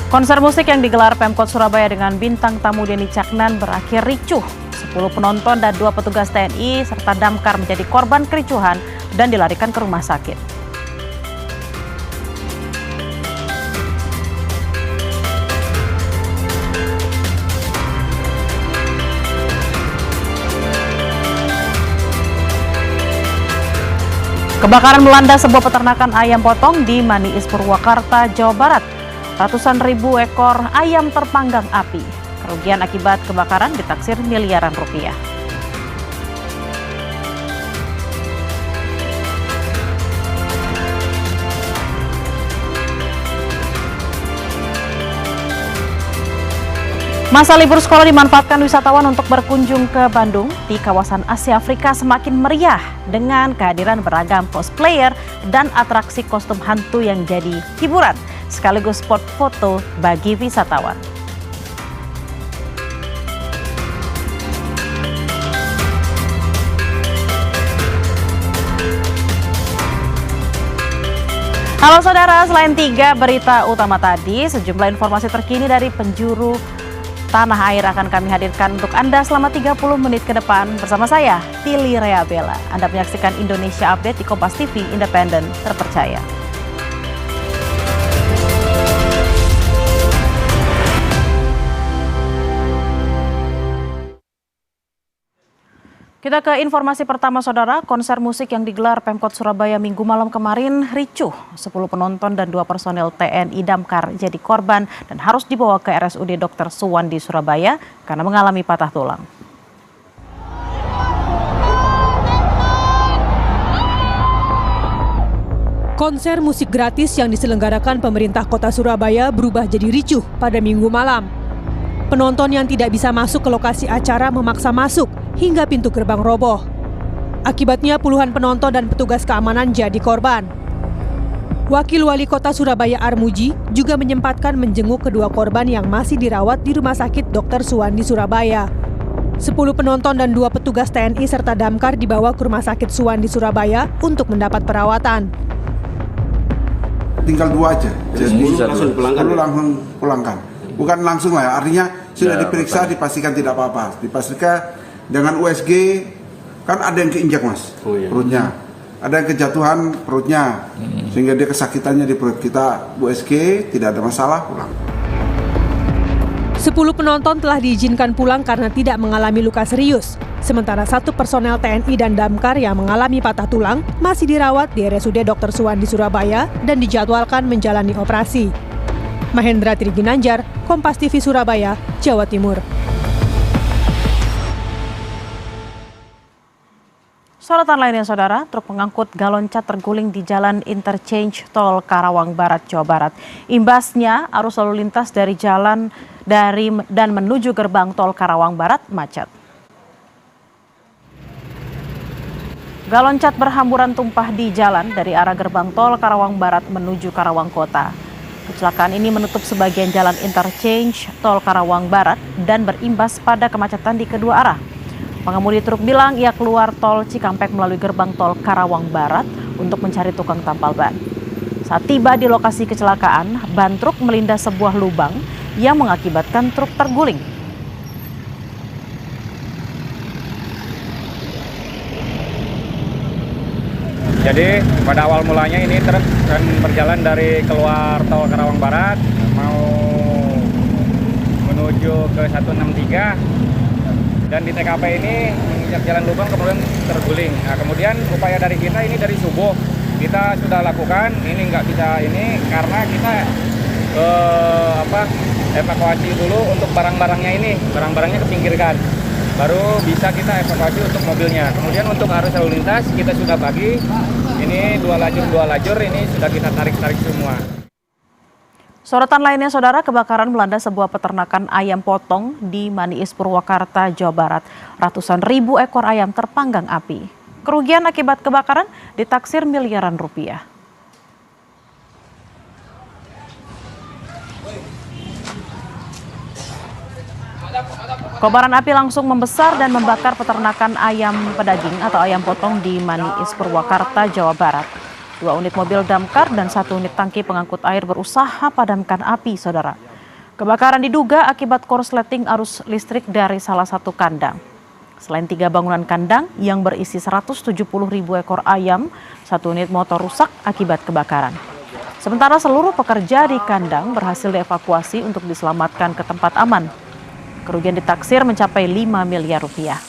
Konser musik yang digelar Pemkot Surabaya dengan bintang tamu Denny Caknan berakhir ricuh. 10 penonton dan 2 petugas TNI serta damkar menjadi korban kericuhan dan dilarikan ke rumah sakit. Kebakaran melanda sebuah peternakan ayam potong di Maniis, Purwakarta, Jawa Barat. Ratusan ribu ekor ayam terpanggang api. Kerugian akibat kebakaran ditaksir miliaran rupiah. Masa libur sekolah dimanfaatkan wisatawan untuk berkunjung ke Bandung. Di kawasan Asia Afrika semakin meriah dengan kehadiran beragam cosplayer dan atraksi kostum hantu yang jadi hiburan sekaligus spot foto bagi wisatawan. Halo saudara, selain 3 berita utama tadi, sejumlah informasi terkini dari penjuru tanah air akan kami hadirkan untuk Anda selama 30 menit ke depan bersama saya, Tili Rea Bella. Anda menyaksikan Indonesia Update di Kompas TV, independen, terpercaya. Kita ke informasi pertama saudara, konser musik yang digelar Pemkot Surabaya Minggu malam kemarin ricuh. 10 penonton dan 2 personel TNI Damkar jadi korban dan harus dibawa ke RSUD Dr. Suwandi Surabaya karena mengalami patah tulang. Konser musik gratis yang diselenggarakan pemerintah kota Surabaya berubah jadi ricuh pada Minggu malam. Penonton yang tidak bisa masuk ke lokasi acara memaksa masuk hingga pintu gerbang roboh. Akibatnya puluhan penonton dan petugas keamanan jadi korban. Wakil Wali Kota Surabaya Armuji juga menyempatkan menjenguk kedua korban yang masih dirawat di Rumah Sakit Dr. Suwandi Surabaya. 10 penonton dan 2 petugas TNI serta damkar dibawa ke Rumah Sakit Suwandi Surabaya untuk mendapat perawatan. Tinggal 2 aja, jadi langsung pulangkan. Bukan langsung lah ya, artinya sudah diperiksa, dipastikan tidak apa-apa. Dipastikan dengan USG, kan ada yang keinjak mas, perutnya. Ada yang kejatuhan perutnya, sehingga dia kesakitannya di perut. Kita USG, tidak ada masalah, pulang. 10 penonton telah diizinkan pulang karena tidak mengalami luka serius. Sementara 1 personel TNI dan damkar yang mengalami patah tulang masih dirawat di RSUD Dr. Suwandi Surabaya dan dijadwalkan menjalani operasi. Mahendra Triginanjar, Kompas TV Surabaya, Jawa Timur. Sorotan lainnya saudara, truk pengangkut galon cat terguling di Jalan Interchange Tol Karawang Barat, Jawa Barat. Imbasnya arus lalu lintas dari jalan dan menuju gerbang tol Karawang Barat macet. Galon cat berhamburan tumpah di jalan dari arah gerbang tol Karawang Barat menuju Karawang Kota. Kecelakaan ini menutup sebagian jalan interchange tol Karawang Barat dan berimbas pada kemacetan di kedua arah. Pengemudi truk bilang ia keluar tol Cikampek melalui gerbang tol Karawang Barat untuk mencari tukang tampal ban. Saat tiba di lokasi kecelakaan, ban truk melindas sebuah lubang yang mengakibatkan truk terguling. Jadi pada awal mulanya ini truk akan berjalan dari keluar tol Karawang Barat mau menuju ke 163 dan di TKP ini menginjak jalan lubang kemudian terguling. Nah, kemudian upaya dari kita ini dari subuh kita sudah lakukan, ini nggak bisa ini karena kita evakuasi dulu untuk barang-barangnya ini, barang-barangnya kepinggirkan. Baru bisa kita evakuasi untuk mobilnya. Kemudian untuk arus lalu lintas kita sudah bagi, ini 2 lajur ini sudah kita tarik semua. Sorotan lainnya saudara, kebakaran melanda sebuah peternakan ayam potong di Maniis, Purwakarta, Jawa Barat. Ratusan ribu ekor ayam terpanggang api. Kerugian akibat kebakaran ditaksir miliaran rupiah. Kobaran api langsung membesar dan membakar peternakan ayam pedaging atau ayam potong di Maniis, Purwakarta, Jawa Barat. 2 unit mobil damkar dan 1 unit tangki pengangkut air berusaha padamkan api, saudara. Kebakaran diduga akibat korsleting arus listrik dari salah satu kandang. Selain 3 bangunan kandang yang berisi 170.000 ekor ayam, 1 unit motor rusak akibat kebakaran. Sementara seluruh pekerja di kandang berhasil dievakuasi untuk diselamatkan ke tempat aman. Kerugian ditaksir mencapai 5 miliar rupiah.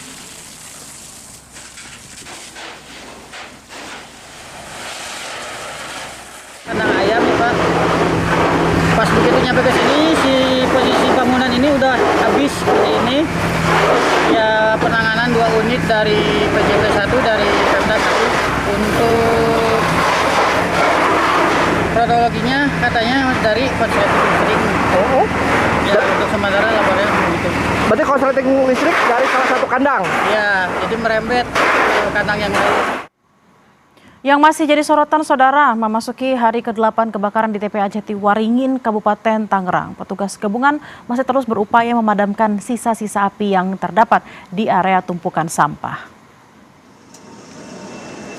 Kandang ayam nih Pak, pas begitu nyampe ke sini si posisi bangunan ini udah habis seperti ini. Ya penanganan 2 unit dari PJP 1 dari Pemda 1 untuk kronologinya katanya dari korsleting listrik. Ya untuk sementara laporannya begitu. Berarti korsleting listrik dari salah satu kandang? Ya jadi merembet ke kandang yang lain. Yang masih jadi sorotan saudara, memasuki hari ke-8 kebakaran di TPA Jatiwaringin, Kabupaten Tangerang. Petugas gabungan masih terus berupaya memadamkan sisa-sisa api yang terdapat di area tumpukan sampah.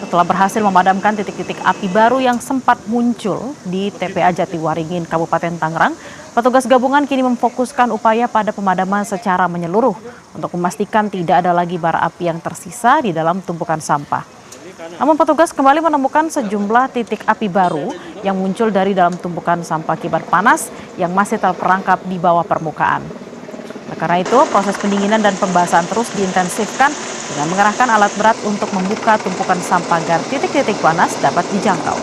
Setelah berhasil memadamkan titik-titik api baru yang sempat muncul di TPA Jatiwaringin, Kabupaten Tangerang, petugas gabungan kini memfokuskan upaya pada pemadaman secara menyeluruh untuk memastikan tidak ada lagi bara api yang tersisa di dalam tumpukan sampah. Namun petugas kembali menemukan sejumlah titik api baru yang muncul dari dalam tumpukan sampah akibat panas yang masih terperangkap di bawah permukaan. Karena itu, proses pendinginan dan pembasahan terus diintensifkan dengan mengerahkan alat berat untuk membuka tumpukan sampah agar titik-titik panas dapat dijangkau.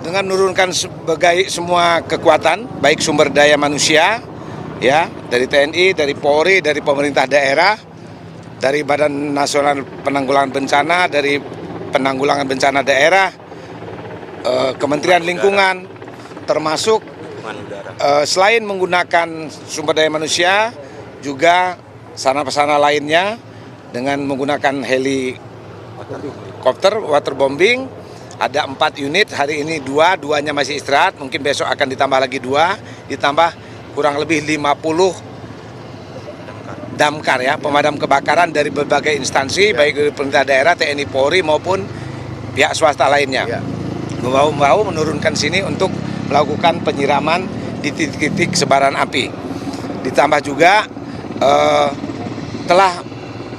Dengan menurunkan sebagai semua kekuatan, baik sumber daya manusia, ya, dari TNI, dari Polri, dari pemerintah daerah, dari Badan Nasional Penanggulangan Bencana, dari Penanggulangan Bencana Daerah, Kementerian Lingkungan, termasuk selain menggunakan sumber daya manusia, juga sarana-prasarana lainnya dengan menggunakan helikopter, waterbombing, ada 4 unit, hari ini 2-nya masih istirahat, mungkin besok akan ditambah lagi 2, ditambah kurang lebih 50 damkar ya, pemadam kebakaran dari berbagai instansi, baik dari pemerintah daerah, TNI Polri maupun pihak swasta lainnya. Mau menurunkan sini untuk melakukan penyiraman di titik-titik sebaran api. Ditambah juga telah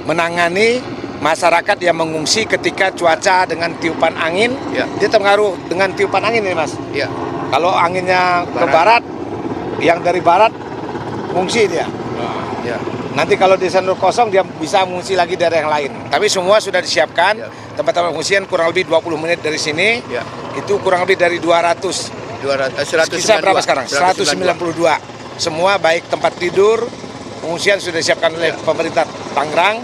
menangani masyarakat yang mengungsi ketika cuaca dengan tiupan angin, dia terpengaruh dengan tiupan angin ini Mas. Kalau anginnya ke barat, yang dari barat mengungsi dia. Nanti kalau di sana kosong dia bisa mengungsi lagi dari yang lain. Tapi semua sudah disiapkan. Tempat-tempat pengungsian kurang lebih 20 menit dari sini. Itu kurang lebih dari 200. Kisah berapa sekarang? 192. Semua baik tempat tidur, pengungsian sudah disiapkan oleh pemerintah Tangerang.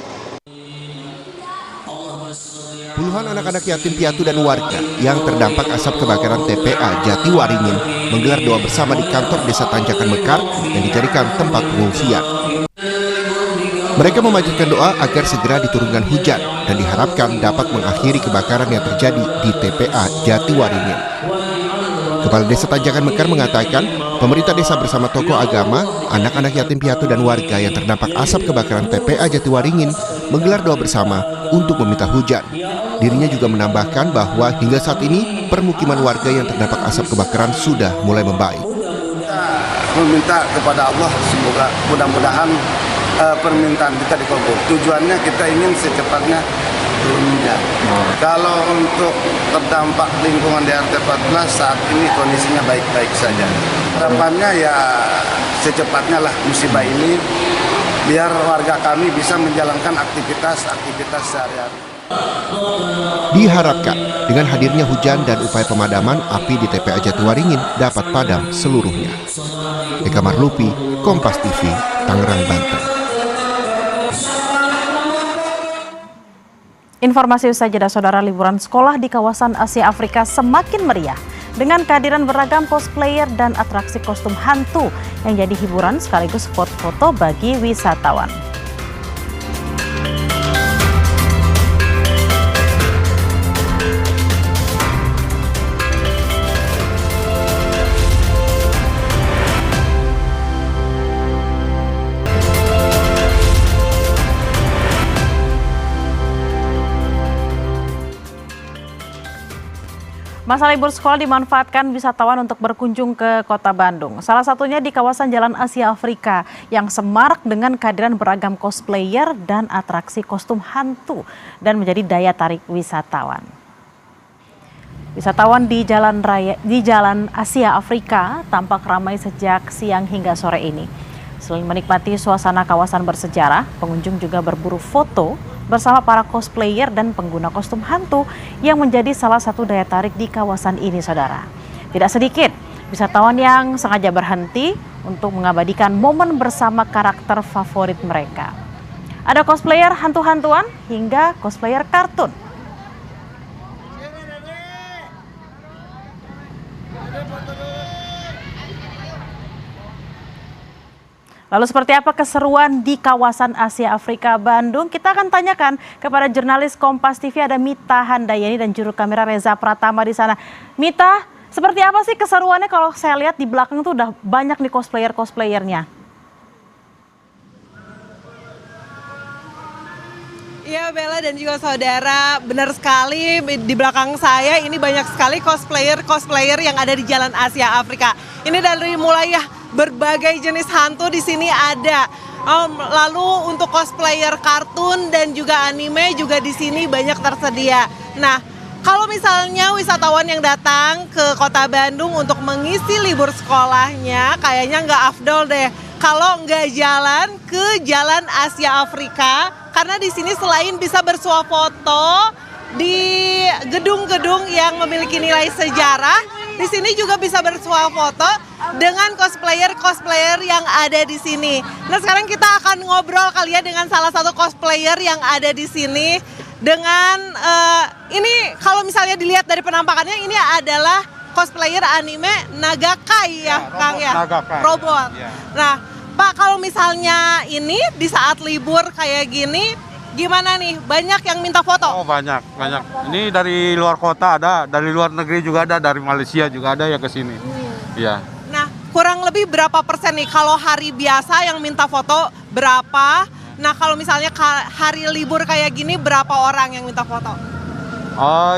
Puluhan anak-anak yatim piatu dan warga yang terdampak asap kebakaran TPA Jatiwaringin menggelar doa bersama di kantor Desa Tanjakan Mekar yang dijadikan tempat pengungsian. Mereka memanjatkan doa agar segera diturunkan hujan dan diharapkan dapat mengakhiri kebakaran yang terjadi di TPA Jatiwaringin. Kepala Desa Tanjakan Mekar mengatakan, pemerintah desa bersama tokoh agama, anak-anak yatim piatu dan warga yang terdampak asap kebakaran TPA Jatiwaringin menggelar doa bersama untuk meminta hujan. Dirinya juga menambahkan bahwa hingga saat ini permukiman warga yang terdampak asap kebakaran sudah mulai membaik. Meminta kepada Allah semoga mudah-mudahan permintaan kita dikabul. Tujuannya kita ingin secepatnya turun hujan. Kalau untuk terdampak lingkungan di RT 14 saat ini kondisinya baik-baik saja. Harapannya ya secepatnya lah musibah ini biar warga kami bisa menjalankan aktivitas sehari-hari. Diharapkan dengan hadirnya hujan dan upaya pemadaman, api di TPA Jatiwaringin dapat padam seluruhnya. Eka Marlupi, Kompas TV, Tangerang, Banten. Informasi usai jeda saudara, liburan sekolah di kawasan Asia Afrika semakin meriah dengan kehadiran beragam cosplayer dan atraksi kostum hantu yang jadi hiburan sekaligus spot foto bagi wisatawan. Masa libur sekolah dimanfaatkan wisatawan untuk berkunjung ke kota Bandung. Salah satunya di kawasan Jalan Asia Afrika yang semarak dengan kehadiran beragam cosplayer dan atraksi kostum hantu dan menjadi daya tarik wisatawan. Wisatawan di Jalan Asia Afrika tampak ramai sejak siang hingga sore ini. Selain menikmati suasana kawasan bersejarah, pengunjung juga berburu foto bersama para cosplayer dan pengguna kostum hantu yang menjadi salah satu daya tarik di kawasan ini, saudara. Tidak sedikit wisatawan yang sengaja berhenti untuk mengabadikan momen bersama karakter favorit mereka. Ada cosplayer hantu-hantuan hingga cosplayer kartun. Lalu seperti apa keseruan di kawasan Asia Afrika Bandung? Kita akan tanyakan kepada jurnalis Kompas TV, ada Mita Handayani dan juru kamera Reza Pratama di sana. Mita, seperti apa sih keseruannya kalau saya lihat di belakang tuh udah banyak nih cosplayernya? Iya Bella dan juga saudara, benar sekali di belakang saya ini banyak sekali cosplayer yang ada di Jalan Asia Afrika. Ini dari mulai berbagai jenis hantu di sini ada. Lalu untuk cosplayer kartun dan juga anime juga di sini banyak tersedia. Nah, kalau misalnya wisatawan yang datang ke kota Bandung untuk mengisi libur sekolahnya, kayaknya nggak afdol deh kalau nggak jalan ke Jalan Asia Afrika, karena di sini selain bisa bersuah foto di gedung-gedung yang memiliki nilai sejarah, di sini juga bisa bersuah foto dengan cosplayer yang ada di sini. Nah, sekarang kita akan ngobrol kali ya dengan salah satu cosplayer yang ada di sini. Dengan ini kalau misalnya dilihat dari penampakannya, ini adalah cosplayer anime Nagakai ya, Kang ya. Robot. Ya. Nah, Pak, kalau misalnya ini di saat libur kayak gini, gimana nih? Banyak yang minta foto? Oh, banyak. Ini dari luar kota ada, dari luar negeri juga ada, dari Malaysia juga ada ya ke sini. Iya. Nah, kurang lebih berapa persen nih kalau hari biasa yang minta foto berapa? Nah, kalau misalnya hari libur kayak gini berapa orang yang minta foto?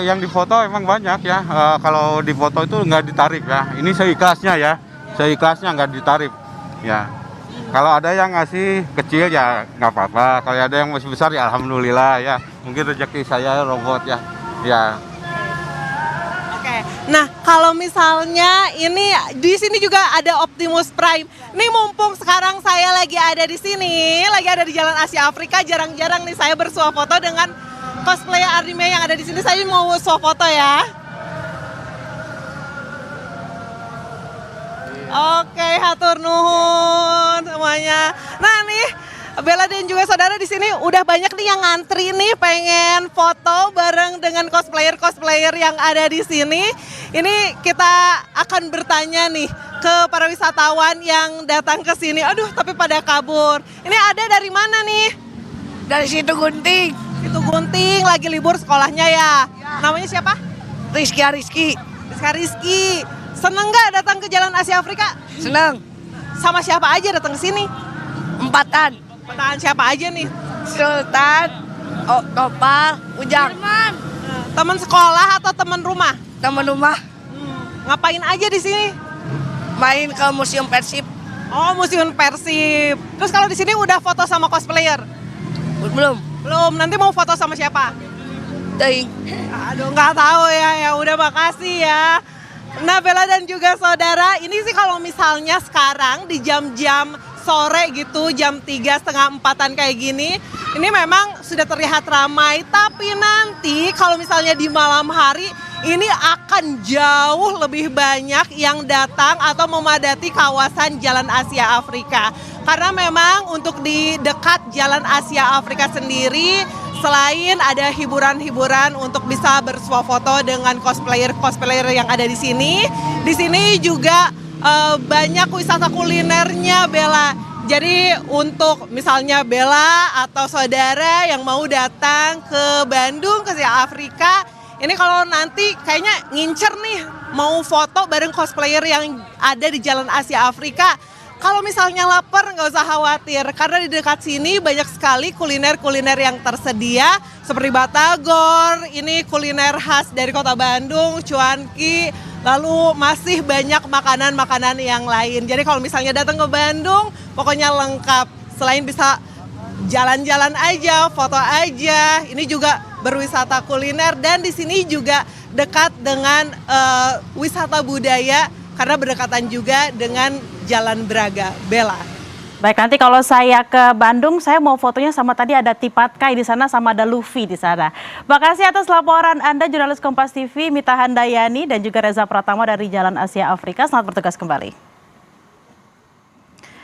Yang difoto emang banyak ya. Kalau difoto itu nggak ditarik ya. Ini seikhlasnya ya. Seikhlasnya nggak ditarik. Ya. Kalau ada yang ngasih kecil ya nggak apa-apa. Kalau ada yang masih besar ya alhamdulillah ya. Mungkin rezeki saya robot ya. Ya. Oke. Nah, kalau misalnya ini di sini juga ada Optimus Prime. Nih mumpung sekarang saya lagi ada di sini, lagi ada di Jalan Asia Afrika, jarang-jarang nih saya bersuah foto dengan cosplayer anime yang ada di sini. Saya mau suah foto ya. Oke, hatur nuhun semuanya. Nah nih, Bella dan juga saudara di sini udah banyak nih yang ngantri nih pengen foto bareng dengan cosplayer yang ada di sini. Ini kita akan bertanya nih ke para wisatawan yang datang ke sini. Aduh, tapi pada kabur. Ini ada dari mana nih? Dari Situ Gunting. Situ Gunting, lagi libur sekolahnya ya. Namanya siapa? Rizky. Seneng nggak datang ke Jalan Asia Afrika? Seneng. Sama siapa aja datang ke sini? Empatan siapa aja nih? Sultan, Topal, Ujang. Teman sekolah atau teman rumah? Teman rumah. Ngapain aja di sini? Main ke Museum Persib. Oh, Museum Persib. Terus kalau di sini udah foto sama cosplayer? Belum. Nanti mau foto sama siapa? Teing. Aduh, nggak tahu ya. Udah, makasih ya. Nah, Bella dan juga saudara, ini sih kalau misalnya sekarang di jam-jam sore gitu, jam 3:30 kayak gini, ini memang sudah terlihat ramai. Tapi nanti kalau misalnya di malam hari, ini akan jauh lebih banyak yang datang atau memadati kawasan Jalan Asia Afrika. Karena memang untuk di dekat Jalan Asia Afrika sendiri, selain ada hiburan-hiburan untuk bisa bersuah foto dengan cosplayer yang ada di sini juga banyak wisata kulinernya, Bella. Jadi untuk misalnya Bella atau saudara yang mau datang ke Bandung, ke Asia Afrika, ini kalau nanti kayaknya ngincer nih mau foto bareng cosplayer yang ada di Jalan Asia Afrika, Kalau misalnya lapar nggak usah khawatir, karena di dekat sini banyak sekali kuliner-kuliner yang tersedia seperti batagor, ini kuliner khas dari kota Bandung, cuanki, lalu masih banyak makanan-makanan yang lain. Jadi kalau misalnya datang ke Bandung, pokoknya lengkap. Selain bisa jalan-jalan aja, foto aja, ini juga berwisata kuliner dan di sini juga dekat dengan wisata budaya karena berdekatan juga dengan Jalan Braga. Bella. Baik, nanti kalau saya ke Bandung, saya mau fotonya sama tadi ada Tipatkai di sana, sama ada Luffy di sana. Makasih atas laporan Anda, jurnalis Kompas TV, Mita Handayani dan juga Reza Pratama dari Jalan Asia Afrika. Selamat bertugas kembali.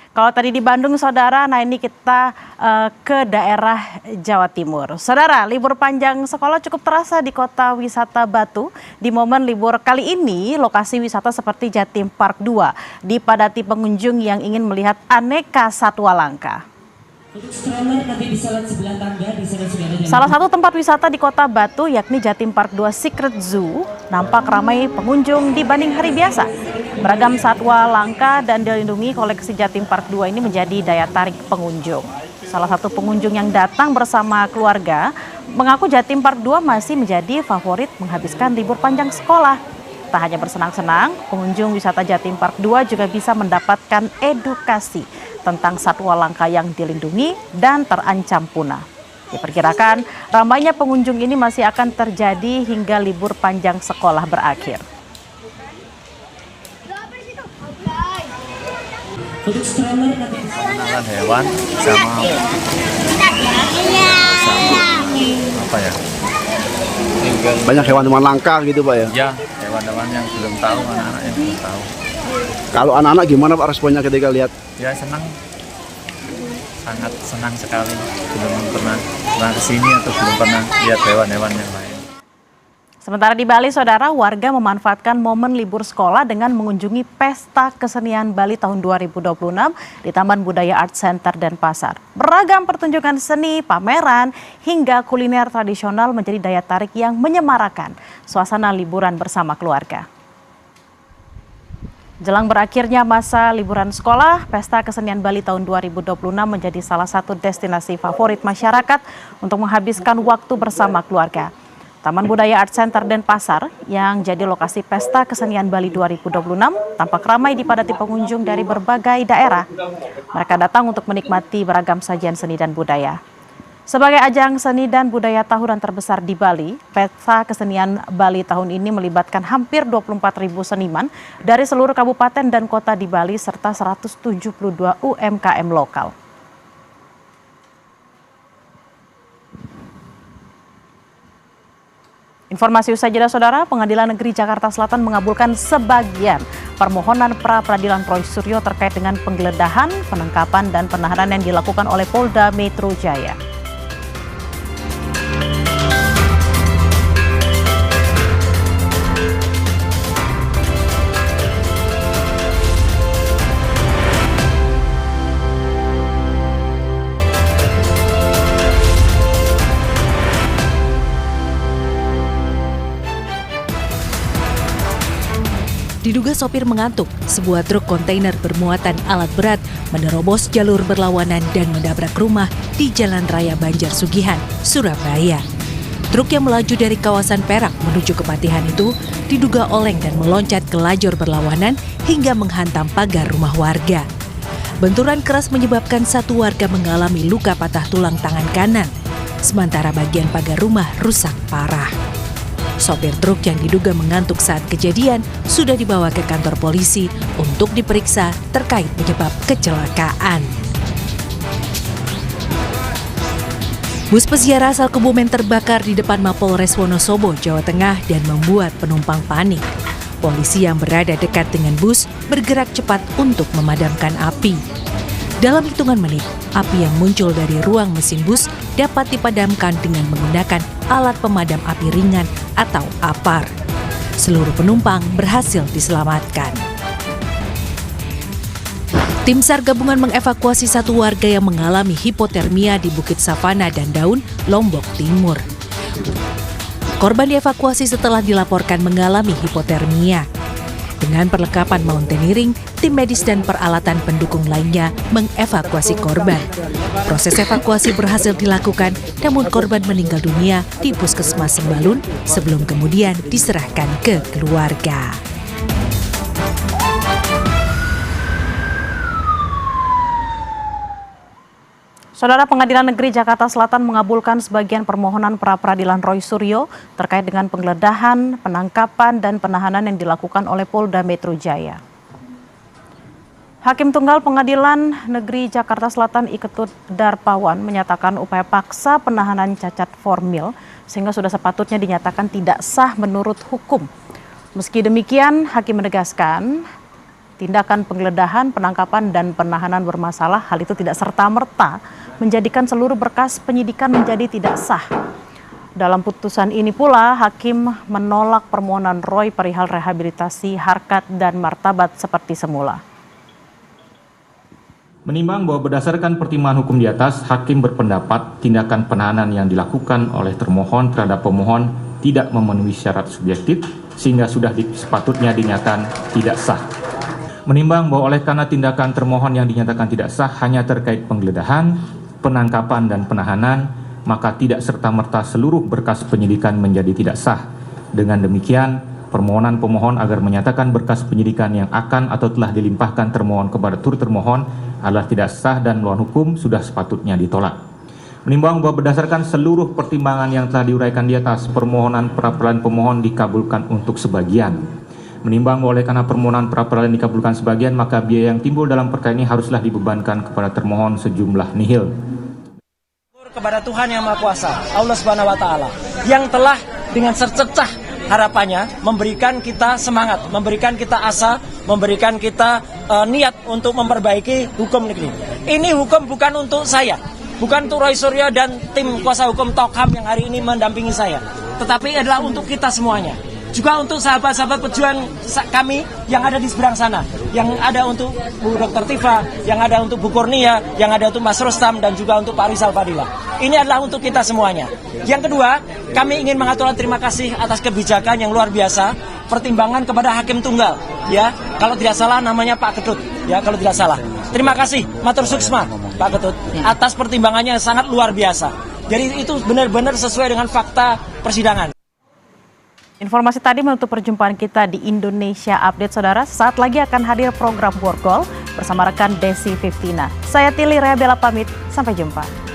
Kalau tadi di Bandung, saudara, nah ini kita ke daerah Jawa Timur. Saudara, libur panjang sekolah cukup terasa di kota wisata Batu. Di momen libur kali ini, lokasi wisata seperti Jatim Park 2 dipadati pengunjung yang ingin melihat aneka satwa langka. Salah satu tempat wisata di kota Batu yakni Jatim Park 2 Secret Zoo nampak ramai pengunjung dibanding hari biasa. Beragam satwa langka dan dilindungi koleksi Jatim Park 2 ini menjadi daya tarik pengunjung. Salah satu pengunjung yang datang bersama keluarga mengaku Jatim Park 2 masih menjadi favorit menghabiskan libur panjang sekolah. Tak hanya bersenang-senang, pengunjung wisata Jatim Park 2 juga bisa mendapatkan edukasi tentang satwa langka yang dilindungi dan terancam punah. Diperkirakan ramainya pengunjung ini masih akan terjadi hingga libur panjang sekolah berakhir. Pengenalan hewan sama apa ya? Banyak hewan-hewan langka gitu Pak ya? Ya, hewan-hewan yang belum tahu, anak-anak yang belum tahu. Kalau anak-anak gimana Pak responnya ketika lihat? Ya senang, sangat senang sekali. Belum pernah kesini atau belum pernah lihat hewan-hewan yang lain. Sementara di Bali, saudara, warga memanfaatkan momen libur sekolah dengan mengunjungi Pesta Kesenian Bali tahun 2026 di Taman Budaya Art Center Denpasar. Beragam pertunjukan seni, pameran, hingga kuliner tradisional menjadi daya tarik yang menyemarakan suasana liburan bersama keluarga. Jelang berakhirnya masa liburan sekolah, Pesta Kesenian Bali tahun 2026 menjadi salah satu destinasi favorit masyarakat untuk menghabiskan waktu bersama keluarga. Taman Budaya Art Center Denpasar yang jadi lokasi Pesta Kesenian Bali 2026 tampak ramai dipadati pengunjung dari berbagai daerah. Mereka datang untuk menikmati beragam sajian seni dan budaya. Sebagai ajang seni dan budaya tahunan terbesar di Bali, Pesta Kesenian Bali tahun ini melibatkan hampir 24.000 seniman dari seluruh kabupaten dan kota di Bali serta 172 UMKM lokal. Informasi usai jeda, saudara, Pengadilan Negeri Jakarta Selatan mengabulkan sebagian permohonan pra-peradilan Roy Suryo terkait dengan penggeledahan, penangkapan, dan penahanan yang dilakukan oleh Polda Metro Jaya. Diduga sopir mengantuk, sebuah truk kontainer bermuatan alat berat menerobos jalur berlawanan dan menabrak rumah di Jalan Raya Banjarsugihan, Surabaya. Truk yang melaju dari kawasan Perak menuju ke Patihan itu diduga oleng dan meloncat ke lajur berlawanan hingga menghantam pagar rumah warga. Benturan keras menyebabkan satu warga mengalami luka patah tulang tangan kanan, sementara bagian pagar rumah rusak parah. Sopir truk yang diduga mengantuk saat kejadian sudah dibawa ke kantor polisi untuk diperiksa terkait penyebab kecelakaan. Bus peziarah asal Kebumen terbakar di depan Mapolres Wonosobo, Jawa Tengah dan membuat penumpang panik. Polisi yang berada dekat dengan bus bergerak cepat untuk memadamkan api. Dalam hitungan menit, api yang muncul dari ruang mesin bus dapat dipadamkan dengan menggunakan alat pemadam api ringan atau APAR. Seluruh penumpang berhasil diselamatkan. Tim SAR gabungan mengevakuasi satu warga yang mengalami hipotermia di Bukit Savana dan Daun, Lombok Timur. Korban dievakuasi setelah dilaporkan mengalami hipotermia. Dengan perlengkapan mountaineering, tim medis dan peralatan pendukung lainnya mengevakuasi korban. Proses evakuasi berhasil dilakukan, namun korban meninggal dunia di Puskesmas Sembalun sebelum kemudian diserahkan ke keluarga. Saudara, Pengadilan Negeri Jakarta Selatan mengabulkan sebagian permohonan pra-peradilan Roy Suryo terkait dengan penggeledahan, penangkapan, dan penahanan yang dilakukan oleh Polda Metro Jaya. Hakim Tunggal Pengadilan Negeri Jakarta Selatan Iketut Darpawan menyatakan upaya paksa penahanan cacat formil sehingga sudah sepatutnya dinyatakan tidak sah menurut hukum. Meski demikian, Hakim menegaskan tindakan penggeledahan, penangkapan, dan penahanan bermasalah, hal itu tidak serta-merta menjadikan seluruh berkas penyidikan menjadi tidak sah. Dalam putusan ini pula, Hakim menolak permohonan Roy perihal rehabilitasi harkat dan martabat seperti semula. Menimbang bahwa berdasarkan pertimbangan hukum di atas, Hakim berpendapat tindakan penahanan yang dilakukan oleh termohon terhadap pemohon tidak memenuhi syarat subjektif, sehingga sudah sepatutnya dinyatakan tidak sah. Menimbang bahwa oleh karena tindakan termohon yang dinyatakan tidak sah hanya terkait penggeledahan, penangkapan, dan penahanan, maka tidak serta-merta seluruh berkas penyidikan menjadi tidak sah. Dengan demikian, permohonan pemohon agar menyatakan berkas penyidikan yang akan atau telah dilimpahkan termohon kepada turut termohon adalah tidak sah dan melawan hukum sudah sepatutnya ditolak. Menimbang bahwa berdasarkan seluruh pertimbangan yang telah diuraikan di atas, permohonan pra-peradilan pemohon dikabulkan untuk sebagian. Menimbang oleh karena permohonan pra-peradilan dikabulkan sebagian, maka biaya yang timbul dalam perkara ini haruslah dibebankan kepada termohon sejumlah nihil. Kepada Tuhan Yang Maha Kuasa, Allah Subhanahu wa Ta'ala, yang telah dengan secercah harapannya memberikan kita semangat, memberikan kita asa, memberikan kita niat untuk memperbaiki hukum negeri. Ini hukum bukan untuk saya, bukan untuk Roy Suryo dan tim kuasa hukum Tokham yang hari ini mendampingi saya, tetapi adalah untuk kita semuanya. Juga untuk sahabat-sahabat pejuang kami yang ada di seberang sana, yang ada untuk Bu Dr. Tifa, yang ada untuk Bu Kurnia, yang ada untuk Mas Rustam, dan juga untuk Pak Rizal Fadila. Ini adalah untuk kita semuanya. Yang kedua, kami ingin mengaturkan terima kasih atas kebijakan yang luar biasa, pertimbangan kepada Hakim Tunggal, ya, kalau tidak salah namanya Pak Ketut, ya, kalau tidak salah. Terima kasih, matur suksma Pak Ketut, atas pertimbangannya yang sangat luar biasa. Jadi itu benar-benar sesuai dengan fakta persidangan. Informasi tadi menutup perjumpaan kita di Indonesia Update, Saudara. Saat lagi akan hadir program Borgol bersama rekan Desi Fiftina. Saya Tili Rea Bella pamit, sampai jumpa.